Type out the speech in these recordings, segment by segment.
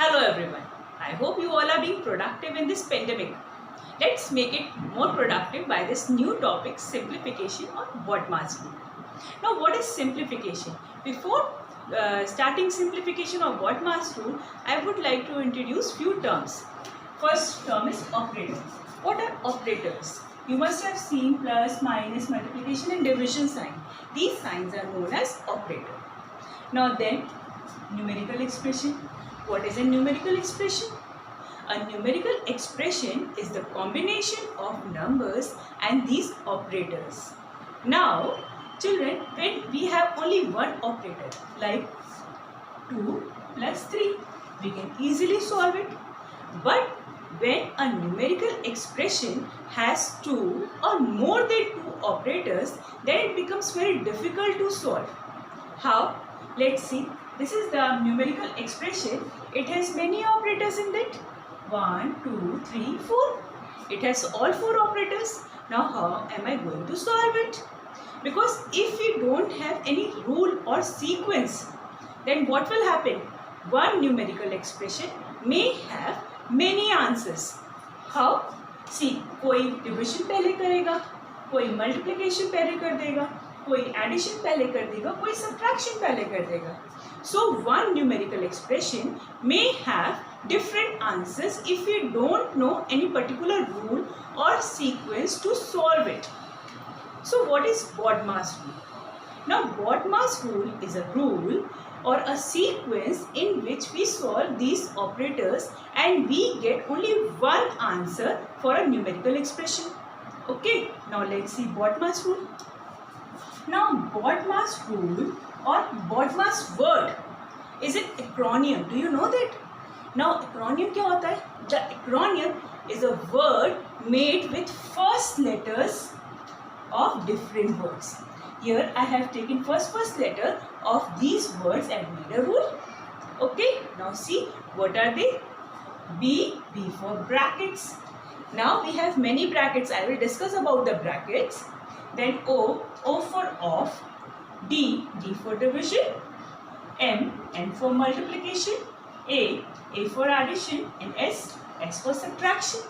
Hello everyone. I hope you all are being productive in this pandemic. Let's make it more productive by this new topic, simplification or BODMAS rule. Now what is simplification? Before starting simplification of BODMAS rule, I would like to introduce few terms. First term is operators. What are operators? You must have seen plus, minus, multiplication and division sign. These signs are known as operator. Now then, numerical expression. What is a numerical expression? A numerical expression is the combination of numbers and these operators. Now, children, when we have only one operator, like 2 plus 3, we can easily solve it. But when a numerical expression has 2 or more than 2 operators, then it becomes very difficult to solve. How? Let's see. This is the numerical expression. It has many operators in it. 1, 2, 3, 4. It has all 4 operators. Now how am I going to solve it? Because if we don't have any rule or sequence, then what will happen? One numerical expression may have many answers. How? See, कोई division पहले करेगा, कोई multiplication पहले कर देगा, कोई addition पहले कर देगा, कोई subtraction पहले कर देगा. So one numerical expression may have different answers if we don't know any particular rule or sequence to solve it. So what is BODMAS rule? Now BODMAS rule is a rule or a sequence in which we solve these operators and we get only one answer for a numerical expression. Okay, now let's see BODMAS rule. Now BODMAS rule or BODMAS word is an acronym. Do you know that? Now acronym क्या होता है? The acronym is a word made with first letters of different words. Here I have taken first letter of these words and made a rule. Okay, now see what are they? B for brackets. Now we have many brackets. I will discuss about the brackets. Then O for off. D for division. M for multiplication. A for addition. And S for subtraction.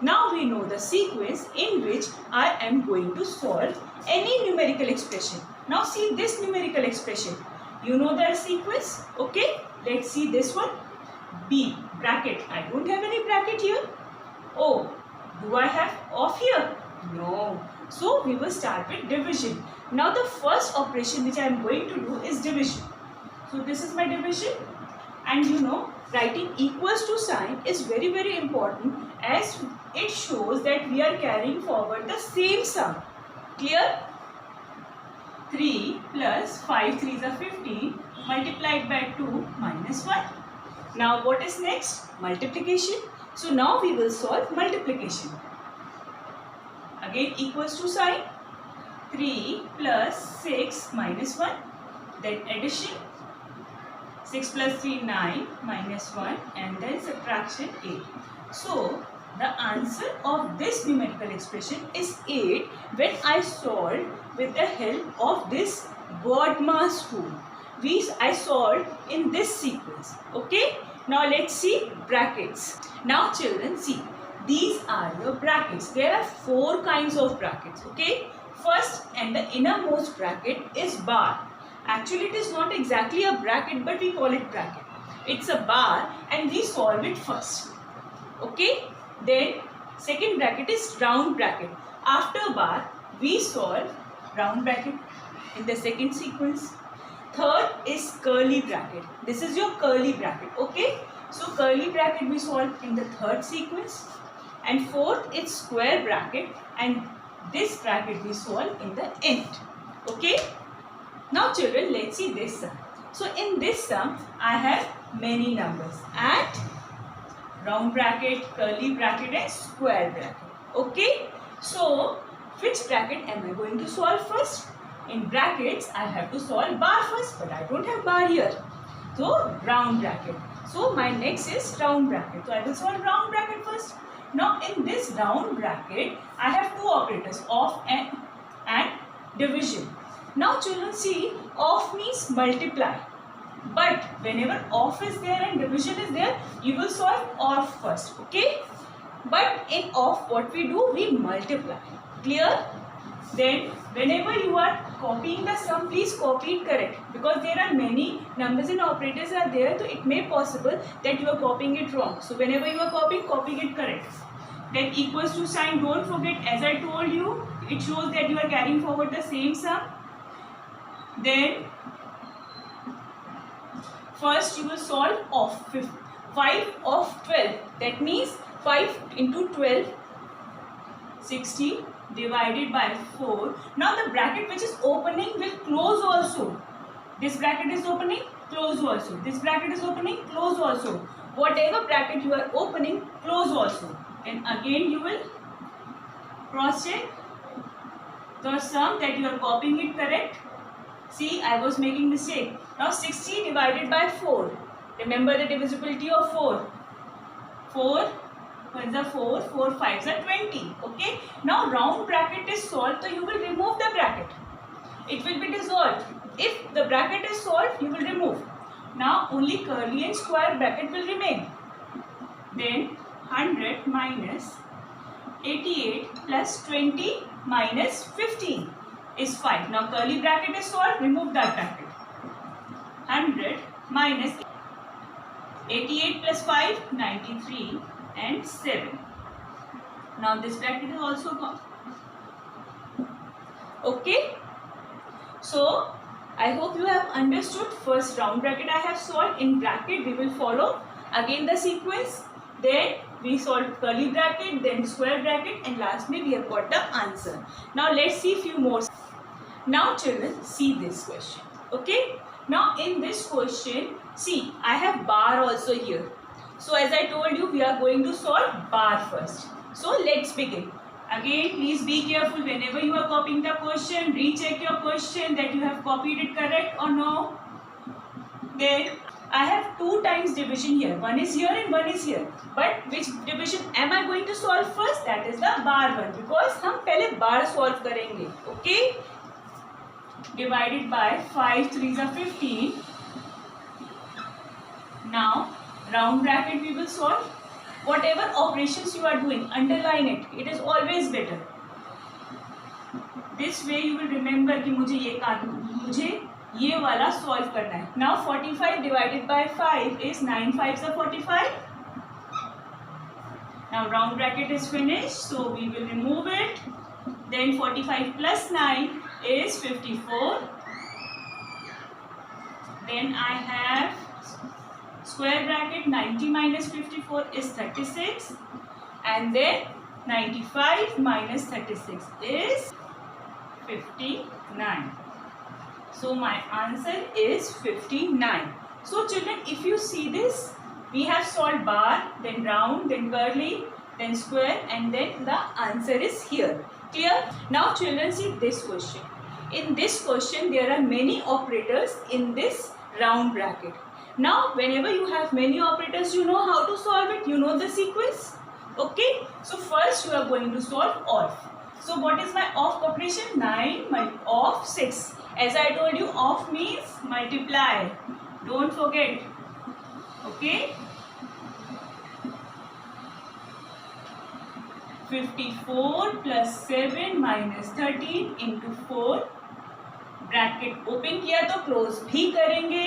Now we know the sequence in which I am going to solve any numerical expression. Now see this numerical expression. You know the sequence? Okay. Let's see this one. B bracket. I don't have any bracket here. O. Do I have off here? No. So we will start with division. Now the first operation which I am going to do is division. So this is my division. And you know, writing equals to sign is very important as it shows that we are carrying forward the same sum. Clear? 3 plus 5 3s are 15 multiplied by 2 minus 1. Now what is next? Multiplication. So now we will solve multiplication. Again equals to sign. 3 plus 6 minus 1. Then addition. 6 plus 3 9 minus 1 and then subtraction 8. So the answer of this numerical expression is 8 when I solved with the help of this BODMAS rule. I solved in this sequence. Okay. Now let's see brackets. Now children, see, these are your brackets. There are 4 kinds of brackets. Okay. First and the innermost bracket is bar. Actually it is not exactly a bracket but we call it bracket. It's a bar and we solve it first. Okay. Then second bracket is round bracket. After bar we solve round bracket in the second sequence. Third is curly bracket. This is your curly bracket. Okay. So curly bracket we solve in the third sequence. And fourth is square bracket and this bracket we solve in the end. Okay. Now children, let's see this sum. So in this sum I have many numbers and round bracket, curly bracket and square bracket. Okay. So which bracket am I going to solve first? In brackets I have to solve bar first but I don't have bar here. So round bracket. So my next is round bracket. So I will solve round bracket first. Now in this round bracket I have 2 operators, off and division. Now children see, off means multiply But whenever off is there and division is there, you will solve off first. Okay? But in off, what we do? We multiply. Clear? Then whenever you are copying the sum, please copy it correct, because there are many numbers and operators are there, so it may possible that you are copying it wrong. So whenever you are copying it correct. Then equals to sign, don't forget, as I told you, it shows that you are carrying forward the same sum. Then first you will solve off 5 of 12. That means 5 into 12, 60 divided by 4. Now the bracket which is opening will close also. This bracket is opening, close also. This bracket is opening, close also. Whatever bracket you are opening, close also. And again you will cross check the sum that you are copying it correct. See, I was making mistake. Now 60 divided by 4. Remember the divisibility of 4. 4 1s are 4, 4 5s are 20. Okay. Now round bracket is solved, so you will remove the bracket. It will be dissolved. If the bracket is solved, you will remove. Now only curly and square bracket will remain. Then 100 minus 88 plus 20 minus 15 is 5. Now curly bracket is solved, remove that bracket. 100 minus 88 plus 5, 93 and 7. Now this bracket is also gone. Okay. So I hope you have understood. First round bracket I have solved. In bracket we will follow again the sequence. Then we solved curly bracket, then square bracket, and lastly we have got the answer. Now let's see few more. Now children, see this question. Okay. Now in this question, see, I have bar also here. So as I told you, we are going to solve bar first. So let's begin. Again, please be careful whenever you are copying the question. Recheck your question that you have copied it correct or no. Then I have 2 times division here. One is here and one is here. But which division am I going to solve first? That is the bar one, because हम पहले bar solve करेंगे. Okay. Divided by 5 3s are 15. Now round bracket we will solve. Whatever operations you are doing, underline it. It is always better. This way you will remember कि मुझे ये वाला solve करना है. Now 45 divided by 5 is 9 5s are 45. Now round bracket is finished, so we will remove it. Then 45 plus 9 is 54. Then I have square bracket, 90 minus 54 is 36. And then 95 minus 36 is 59. So my answer is 59. So children, if you see this, we have solved bar, then round, then curly, then square, and then the answer is here. Clear? Now children, see this question. In this question, there are many operators in this round bracket. Now, whenever you have many operators, you know how to solve it. You know the sequence. Okay. So first you are going to solve off. So what is my off operation? 9 off 6. As I told you, off means multiply. Don't forget. Okay. 54 plus 7 minus 13 into 4. Bracket open किया तो close भी करेंगे.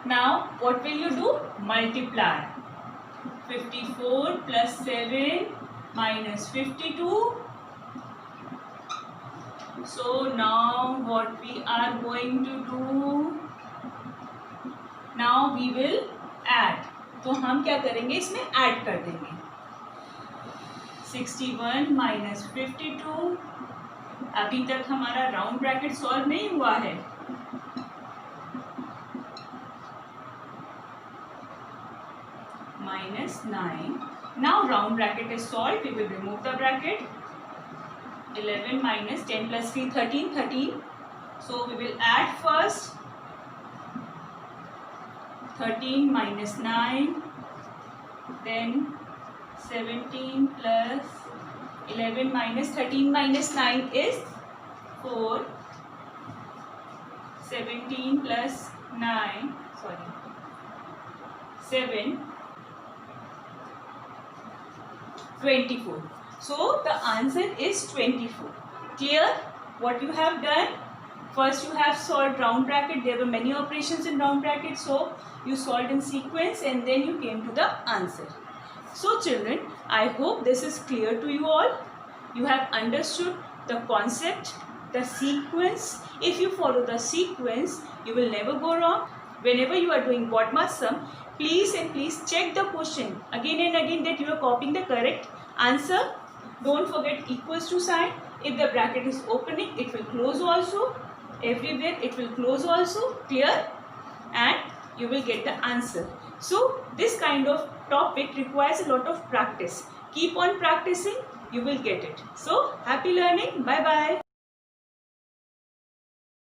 Now what will you do? Multiply. 54 plus 7 minus 52. So now what we are going to do? Now we will add. तो हम क्या करेंगे? इसमें add कर देंगे. 61 minus 52. अभी तक हमारा राउंड ब्रैकेट सॉल्व नहीं हुआ है. Minus 9. Now round bracket is solved. We will remove the bracket. 11 minus 10 plus 3, 13, 13. So we will add first. 13 minus 9. Then 17 plus 11 minus 13 minus 9 is 4, 17 plus 9, 7, 24. So the answer is 24. Clear? What you have done? First you have solved round bracket. There were many operations in round bracket. So you solved in sequence and then you came to the answer. So children, I hope this is clear to you all. You have understood the concept, the sequence. If you follow the sequence, you will never go wrong. Whenever you are doing BODMAS sum, please and please check the question again and again that you are copying the correct answer. Don't forget equals to sign. If the bracket is opening, it will close also. Everywhere it will close also. Clear? And you will get the answer. So this kind of topic requires a lot of practice. Keep on practicing, you will get it. So happy learning. Bye bye.